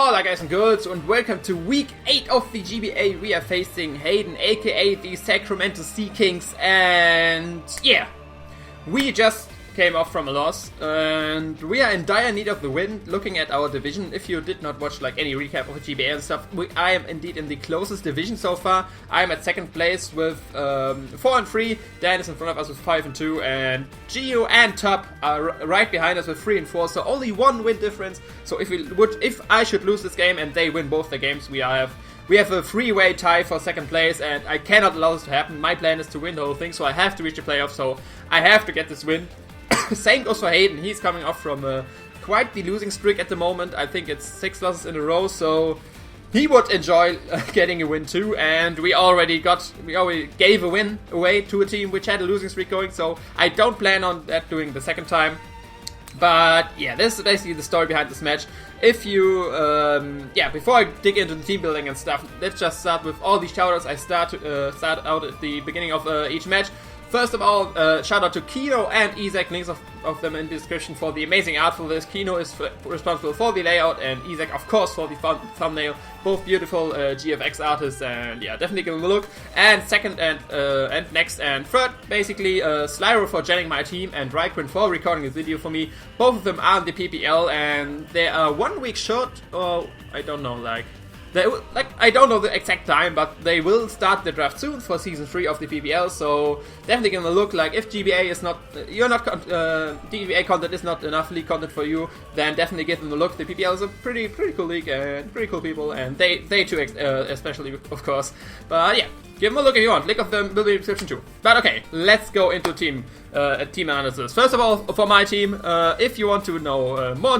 Hola guys and girls and welcome to week 8 of the GBA. We are facing Hayden aka the Sacramento Seakings, and yeah, we just came off from a loss and we are in dire need of the win. Looking at our division, if you did not watch like any recap of the GBA and stuff, I am indeed in the closest division so far. I am at second place with 4-3. Dan is in front of us with 5-2, and Geo and Top are right behind us with 3-4. So only one win difference. So if I should lose this game and they win both the games, we have a three-way tie for second place, and I cannot allow this to happen. My plan is to win the whole thing, so I have to reach the playoffs. So I have to get this win. Same goes for Hayden. He's coming off from quite the losing streak at the moment. I think it's 6 losses in a row, so he would enjoy getting a win too. And we already gave a win away to a team which had a losing streak going, so I don't plan on that doing the second time. But yeah, this is basically the story behind this match. If you, before I dig into the team building and stuff, let's just start with all these shoutouts I start out at the beginning of each match. First of all, shout out to Kino and Isaac, links of them in the description for the amazing art for this. Kino is responsible for the layout, and Isaac, of course, for the thumbnail. Both beautiful GFX artists, and yeah, definitely give them a look. And second and next and third, basically, Slyroh for joining my team, and Rhyquinn for recording this video for me. Both of them are in the PPL, and they are 1 week short, or I don't know, I don't know the exact time, but they will start the draft soon for season 3 of the PBL. So definitely gonna look like if GBA is not, GBA content is not enough league content for you, then definitely give them a look. The PBL is a pretty cool league and pretty cool people, and they too especially, of course. But yeah, give them a look if you want. Link of them will be in the description too. But okay, let's go into team analysis. First of all, for my team, if you want to know more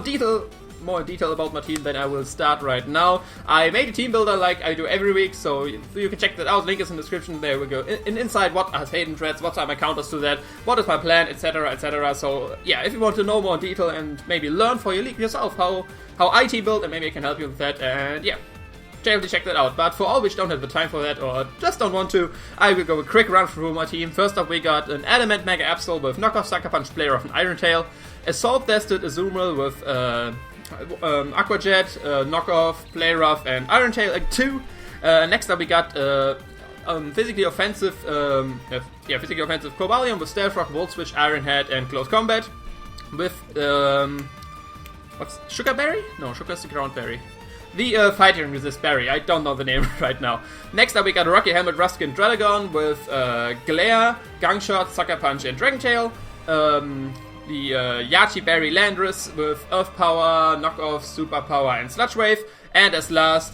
in detail about my team, then I will start right now. I made a team builder like I do every week, so you can check that out. Link is in the description. There we go. Inside, what are Hayden threads, what are my counters to that, what is my plan, etc, etc. So yeah, if you want to know more in detail and maybe learn for your league yourself how I team build, and maybe I can help you with that, and yeah, definitely check that out. But for all which don't have the time for that or just don't want to, I will go a quick run through my team. First up, we got an Adamant Mega Absol with Knockoff, Sucker Punch, Slyroh, and Iron Tail. Assault Dested Azumarill with Aquajet, Knockoff, Playrough, and Iron Tail 2. Next up we got physically offensive Cobalion with Stealth Rock, Volt Switch, Iron Head, and Close Combat. With what's Sugar Berry? No, Sugar's the ground berry. The fighting resist berry. I don't know the name right now. Next up we got a Rocky Helmet, Rhyquinn, Dragon with Glare, Gangshot, Sucker Punch, and Dragon Tail. The Yachi Berry Landorus with Earth Power, Knockoff, Super Power, and Sludge Wave. And as last,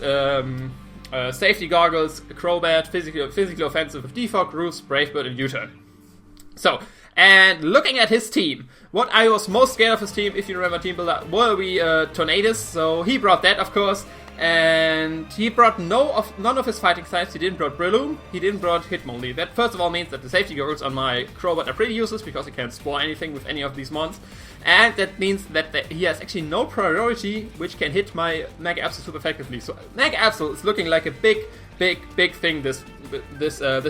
Safety Goggles, Crobat, Physically Offensive with Defog, Roost, Brave Bird, and U-Turn. So, and looking at his team, what I was most scared of his team, if you remember Team Builder, were we Tornadus. So he brought that, of course. And he brought none of his fighting types. He didn't brought Breloom, he didn't brought Hitmonlee. That first of all means that the safety goggles on my Crobat are pretty useless because he can't spore anything with any of these mons. And that means that he has actually no priority which can hit my Mega Absol super effectively. So Mega Absol is looking like a big thing this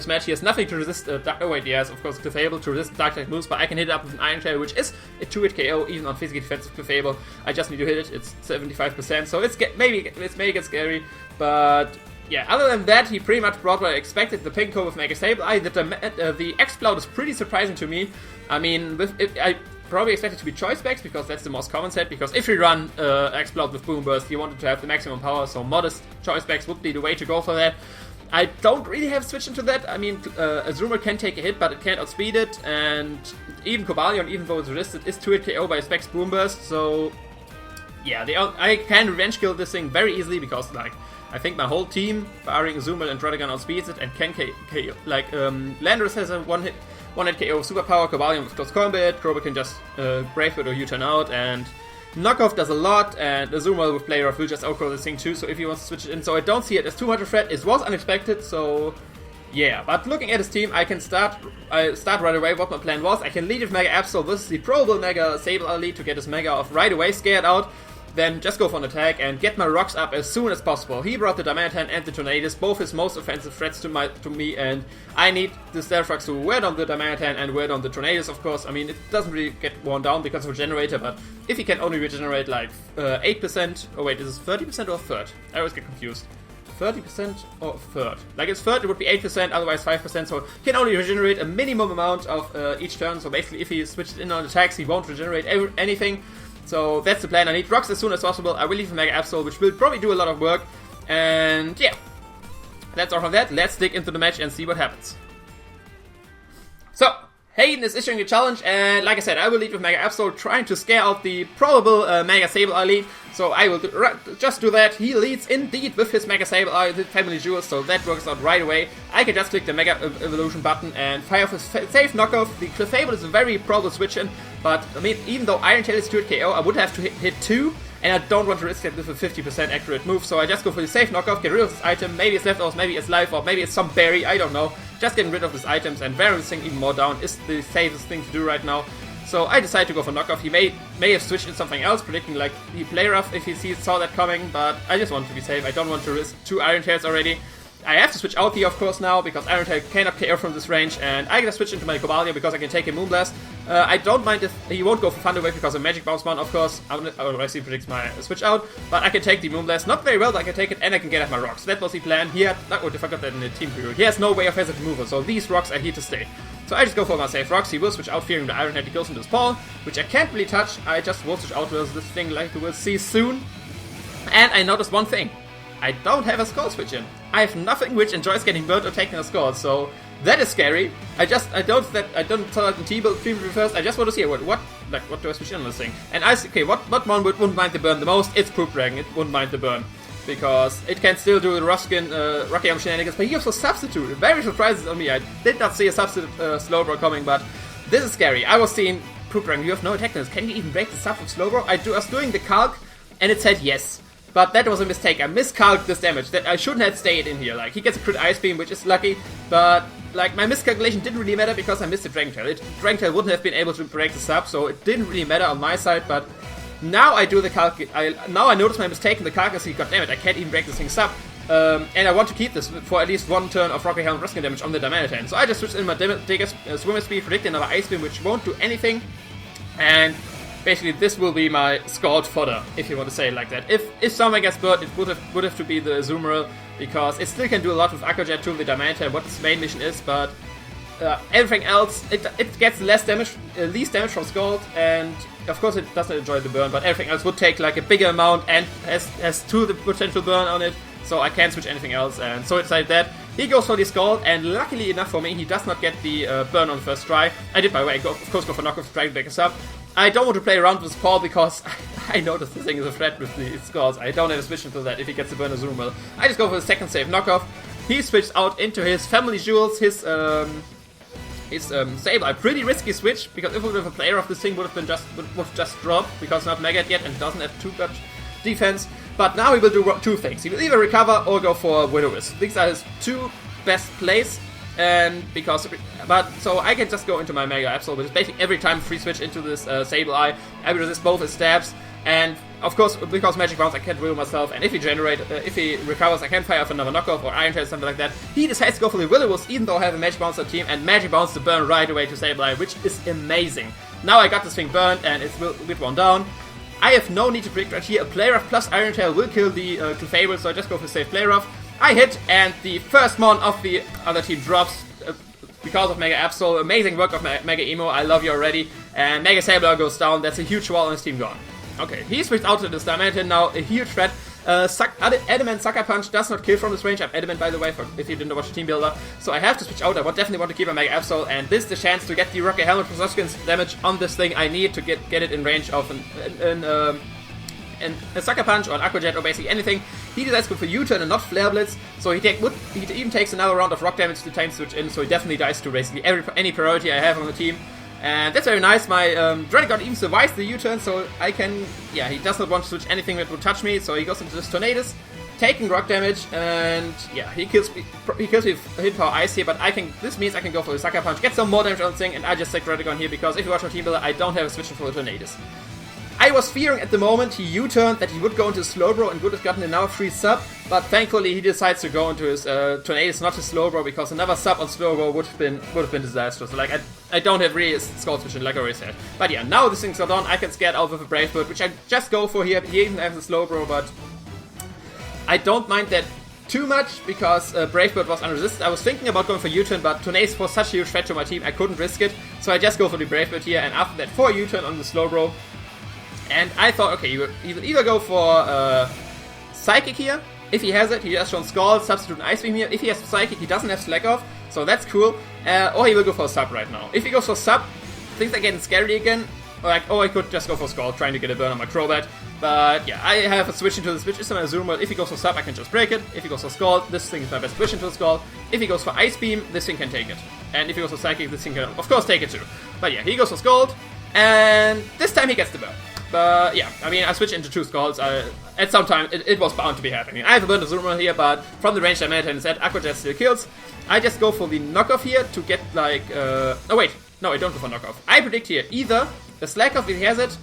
match. He has nothing to resist he has of course Clefable to resist dark type moves, but I can hit it up with an Iron Tail, which is a 2-hit KO even on physically defensive Clefable. I just need to hit it. It's 75%, so it's maybe get scary, but yeah, other than that, he pretty much brought what I expected. The Pinko with Mega Stable. The Exploud is pretty surprising to me. I mean, I probably expect it to be choice specs because that's the most common set, because if you run Exploud with Boom Burst, you wanted to have the maximum power, so modest choice specs would be the way to go for that. I don't really have switched into that. I mean, Azumarill can take a hit, but it can't outspeed it, and even Cobalion, even though it's resisted, is 2-hit KO by Specs Boom Burst, so yeah, I can revenge kill this thing very easily because, like, I think my whole team, barring Azumarill and Dragon, outspeeds it and can KO. Like, Landorus has a one-hit KO Superpower, Cobalion with Close Combat, Crobat can just Brave Bird or U-Turn out, and Knockoff does a lot, and Azumarill with Playrough will just outgrow this thing too, so if you want to switch it in. So I don't see it as too much of a threat. It was unexpected, so yeah. But looking at his team, I start right away what my plan was. I can lead with Mega Absol. This is the probable Mega Sable I'll lead to get his Mega off right away, scared out. then just go for an attack and get my rocks up as soon as possible. He brought the Diamantine and the Tornadus, both his most offensive threats to me, and I need the Stealth Rocks to wear down the Diamantine and wear down the Tornadus, of course. I mean, it doesn't really get worn down because of Regenerator, but if he can only regenerate like 8%, oh wait, is this 30% or a third? I always get confused. 30% or a third? Like it's third, it would be 8%, otherwise 5%, so he can only regenerate a minimum amount of each turn, so basically if he switches in on attacks, he won't regenerate anything. So that's the plan. I need rocks as soon as possible. I will leave a Mega Absol, which will probably do a lot of work. And yeah, that's all from that. Let's dig into the match and see what happens. So, Hayden is issuing a challenge, and like I said, I will lead with Mega Absol, trying to scare out the probable Mega Sableye lead. So I will just do that. He leads indeed with his Mega Sableye, the Family Jewels, so that works out right away. I can just click the Mega Evolution button and fire off his safe knockoff. The Clefable is a very probable switch in, but I mean, even though Iron Tail is 2 KO, I would have to hit 2. And I don't want to risk it with a 50% accurate move, so I just go for the safe knockoff, get rid of this item. Maybe it's leftovers, maybe it's life orb, maybe it's some berry, I don't know. Just getting rid of these items and wearing this thing even more down is the safest thing to do right now. So I decided to go for knockoff. He may have switched in something else, predicting like the play rough if he saw that coming, but I just want to be safe. I don't want to risk 2 Iron Tails already. I have to switch out here, of course, now, because Iron Tail cannot KO from this range, and I can switch into my Cobalion because I can take a Moonblast. I don't mind if he won't go for Thunder Wave because of Magic Bounce Mount, of course. Otherwise he predicts my switch out, but I can take the Moonblast. Not very well, but I can take it, and I can get at my rocks. That was the plan. He had, oh, I forgot that in the team preview. He has no way of hazard removal, so these rocks are here to stay. So I just go for my safe rocks. He will switch out, fearing the Iron Head. He goes into his paw, which I can't really touch. I just will switch out with this thing, like we will see soon. And I noticed one thing. I don't have a skull switch in. I have nothing which enjoys getting burnt or taking a skull, so that is scary. I don't tell it in team preview first. I just want to see what do I switch in on this thing? And what one wouldn't mind the burn the most? It's Poop Dragon. It wouldn't mind the burn because it can still do the Rocky Arm shenanigans. But he also substitute. Very surprises on me. I did not see a substitute Slyroh coming, but this is scary. I was seeing Poop Dragon. You have no attack. Can you even break the sub of Slyroh? I was doing the calc, and it said yes. But that was a mistake. I miscalculated this damage. That I shouldn't have stayed in here. Like, he gets a crit Ice Beam, which is lucky. But, like, my miscalculation didn't really matter because I missed the Dragon Tail. Dragon Tail wouldn't have been able to break the sub, so it didn't really matter on my side. But now I do the calc. Now I notice my mistake in the calc and see, goddammit, I can't even break this thing sub. And I want to keep this for at least one turn of Rocky Helmet Risking damage on the Diamantine. So I just switched in my Swimmer Speed, predict another Ice Beam, which won't do anything. And basically, this will be my Scald fodder, if you want to say it like that. If someone gets burnt, it would have to be the Azumarill, because it still can do a lot with Aqua Jet to the Diamantine, what its main mission is, but everything else, it gets least damage from Scald, and of course it doesn't enjoy the burn, but everything else would take like a bigger amount and has 2 the potential burn on it, so I can't switch anything else, and so it's like that. He goes for the Scald, and luckily enough for me, he does not get the burn on the first try. I did, by the way, of course go for knockoff, try to back us up. I don't want to play around with Paul because I know this thing is a threat with the Skulls. I don't have a switch into that if he gets the burn Azumarill. I just go for the second save knockoff. He switched out into his Family Jewels, his Sableye. Pretty risky switch, because if we were a player of this thing would have just dropped, because not Mega yet and doesn't have too much defense. But now he will do 2 things. He will either recover or go for Will-O-Wisp. These are his 2 best plays. And so I can just go into my Mega Absol, which is basically every time free switch into this Sableye. I will resist both his stabs, and of course, because Magic Bounce, I can't will myself, and if he recovers, I can fire off another knockoff or Iron Tail, something like that. He decides to go for the Will-O-Wisp, even though I have a Magic Bounce on team, and Magic Bounce to burn right away to Sableye, which is amazing. Now I got this thing burned, and it's a bit worn down. I have no need to predict right here. A Play Rough plus Iron Tail will kill the Clefable, so I just go for safe Play Rough. I hit, and the first mon of the other team drops because of Mega Absol. Amazing work of Mega Emo, I love you already. And Mega Sableye goes down, that's a huge wall on his team gone. Okay, he switched out to this Diamantine now, a huge threat. Adamant Sucker Punch does not kill from this range. I'm Adamant, by the way, if you didn't watch the team builder. So I have to switch out. I definitely want to keep a Mega Absol, and this is the chance to get the Rocky Helmet Prozoskin's damage on this thing. I need to get it in range of a Sucker Punch or an Aqua Jet or basically anything. He decides to go for U-turn and not Flare Blitz, so he even takes another round of rock damage to time switch in, so he definitely dies to basically any priority I have on the team. And that's very nice. My Dragonic even survives the U-turn, so I can, he does not want to switch anything that would touch me, so he goes into this Tornadus, taking rock damage, and he kills me with Hit Power Ice here, but this means I can go for the Sucker Punch, get some more damage on the thing, and I just take Dragonic here, because if you watch my team builder, I don't have a switch for the Tornadus. I was fearing at the moment he U-turned that he would go into Slyroh and would have gotten another free sub, but thankfully he decides to go into his Tornadoes, not his Slyroh, because another sub on Slyroh would have been disastrous. So, like, I don't have really a skull switch like I already said. But yeah, now this thing's got on, I can scare it out with a Brave Bird, which I just go for here. He even has a Slyroh, but I don't mind that too much because Brave Bird was unresisted. I was thinking about going for U-turn, but Tornadoes was such a huge threat to my team, I couldn't risk it. So I just go for the Brave Bird here, and after that, for a U-turn on the Slyroh. And I thought, okay, he will either go for Psychic here. If he has it, he has shown Scald, substitute an Ice Beam here. If he has Psychic, he doesn't have Slack Off, so that's cool. Or he will go for a Sub right now. If he goes for Sub, things are getting scary again. Like, oh, I could just go for Scald, trying to get a burn on my Crobat. But yeah, I have a switch into the switch. It's my Zoom mode. If he goes for Sub, I can just break it. If he goes for Scald, this thing is my best switch into a Scald. If he goes for Ice Beam, this thing can take it. And if he goes for Psychic, this thing can, of course, take it too. But yeah, he goes for Scald, and this time he gets the burn. But yeah, I mean, I switched into 2 Scalds. At some time, it was bound to be happening. I have a burn of Zoom here, but from the range I made and said Aqua Jet still kills. I just go for the knockoff here to get like, oh wait, no, I don't go for knockoff. I predict here either a Slack Off if he has it,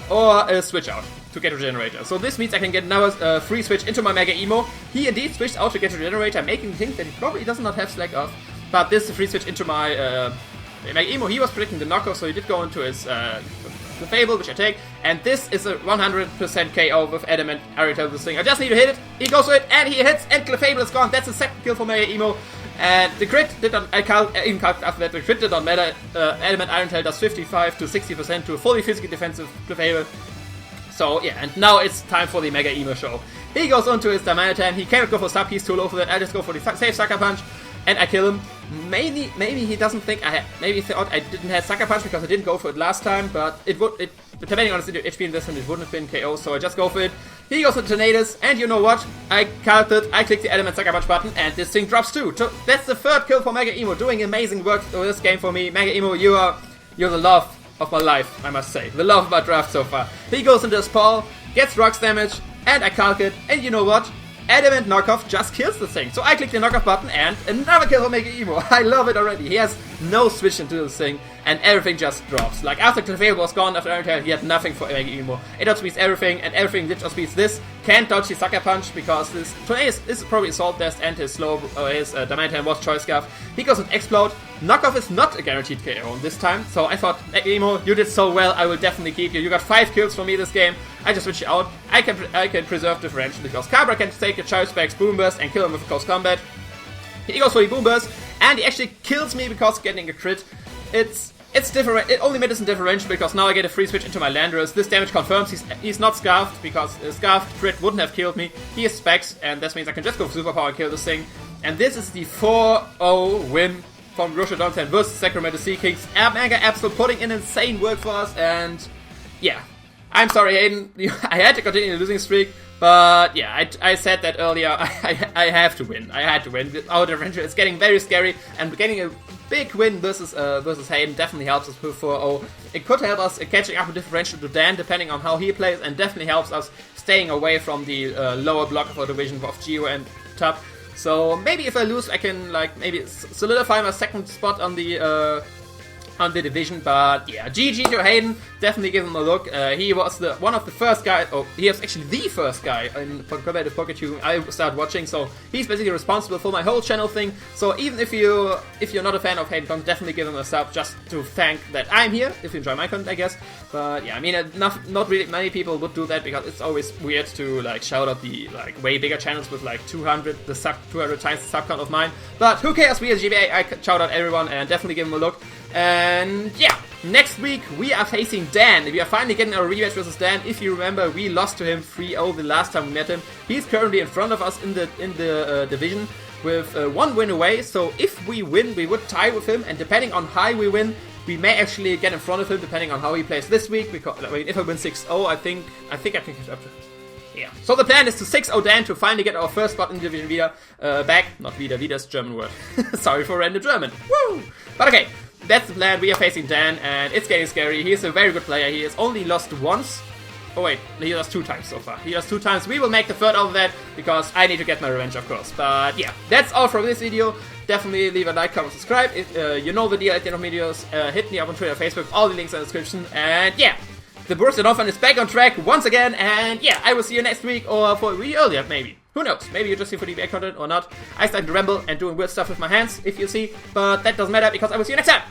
or a switch out to get Regenerator. So this means I can get another free switch into my Mega Emo. He indeed switched out to get Regenerator, making me think that he probably does not have Slack Off. But this is a free switch into my Mega Emo. He was predicting the knockoff, so he did go into his Fable, which I take. And this is a 100% KO with Adamant Iron Tail this thing. I just need to hit it. He goes for it, and he hits, and Clefable is gone. That's the second kill for Mega Emo. And the crit did not, even after that, the crit did not matter. Adamant Iron Tail does 55 to 60% to a fully physically defensive Clefable. So yeah, and now it's time for the Mega Emo show. He goes onto his Diamantine. He cannot go for Sub, he's too low for that. I just go for the safe Sucker Punch, and I kill him. Maybe he doesn't think maybe he thought I didn't have Sucker Punch because I didn't go for it last time, but depending on his HP in this one, it wouldn't have been KO, so I just go for it. He goes for Tornadoes, and you know what? I calced it, I click the Adamant Sucker Punch button, and this thing drops too. So that's the third kill for Mega Emo, doing amazing work over this game for me. Mega Emo, you're the love of my life, I must say. The love of my draft so far. He goes into his paw, gets rocks damage, and I calc it, and you know what? Adamant Knockoff just kills the thing. So I click the knockoff button and another kill for Mega Emo. I love it already. He has no switch into this thing and everything just drops. Like after Clefable was gone, after Iron Tail, he had nothing for Mega Emo. It outspeeds everything and everything did outspeeds this. Can't dodge the Sucker Punch because this Tornadoes is probably Assault Vest and his Diamantine was Choice Scarf. He goes and Explode. Knockoff is not a guaranteed KO this time, so I thought, Mega Emo, you did so well, I will definitely keep you. You got 5 kills for me this game. I just switch you out. I can preserve differential because Cabra can take a Choice Specs Boom Burst and kill him with a close combat. He goes for the Boom Burst, and he actually kills me because getting a crit. It's different. It only matters in differential because now I get a free switch into my Landorus. This damage confirms he's not Scarfed because Scarfed crit wouldn't have killed me. He is Specs, and this means I can just go for Superpower and kill this thing. And this is the 4-0 win from Borussia Donphan versus Sacramento Seakings. Mega Absol putting in insane work for us, and yeah. I'm sorry, Hayden. I had to continue the losing streak, but yeah, I said that earlier. I have to win. I had to win. Our differential is getting very scary, and getting a big win versus Hayden definitely helps us with 4-0. It could help us catching up a differential to Dan, depending on how he plays, and definitely helps us staying away from the lower block of our division of Geo and Top. So maybe if I lose, I can like maybe solidify my second spot on the division, but yeah, GG to Hayden, definitely give him a look. He was one of the first guys, he was actually the first guy in competitive Pocket Tube I started watching, so he's basically responsible for my whole channel thing. So even if you're not a fan of Hayden, definitely give him a sub just to thank that I'm here, if you enjoy my content, I guess. But yeah, I mean, not really many people would do that because it's always weird to like shout out the like way bigger channels with like 200 times the sub count of mine. But who cares? We as GBA, I shout out everyone and definitely give him a look. And yeah, next week we are facing Dan. We are finally getting our rematch versus Dan. If you remember, we lost to him 3-0 the last time we met him. He's currently in front of us in the division with 1 win away. So if we win, we would tie with him, and depending on how we win, we may actually get in front of him depending on how he plays this week. Because I mean, if I win 6-0, I think I can catch up to. Yeah. So the plan is to 6-0 Dan to finally get our first spot in the division wieder back. Not wieder is German word. Sorry for random German. Woo! But okay. That's the plan. We are facing Dan, and it's getting scary. He is a very good player. He has only lost once. Oh wait, he lost 2 times so far. He lost 2 times. We will make the third out of that, because I need to get my revenge, of course. But yeah, that's all from this video. Definitely leave a like, comment, subscribe. If you know the deal at the end of videos, hit me up on Twitter, Facebook, all the links in the description. And yeah, the Borussia Donphan is back on track once again, and yeah, I will see you next week, or for a week earlier, maybe. Who knows? Maybe you're just here for GBA content or not. I started to ramble and doing weird stuff with my hands, if you see, but that doesn't matter because I will see you next time.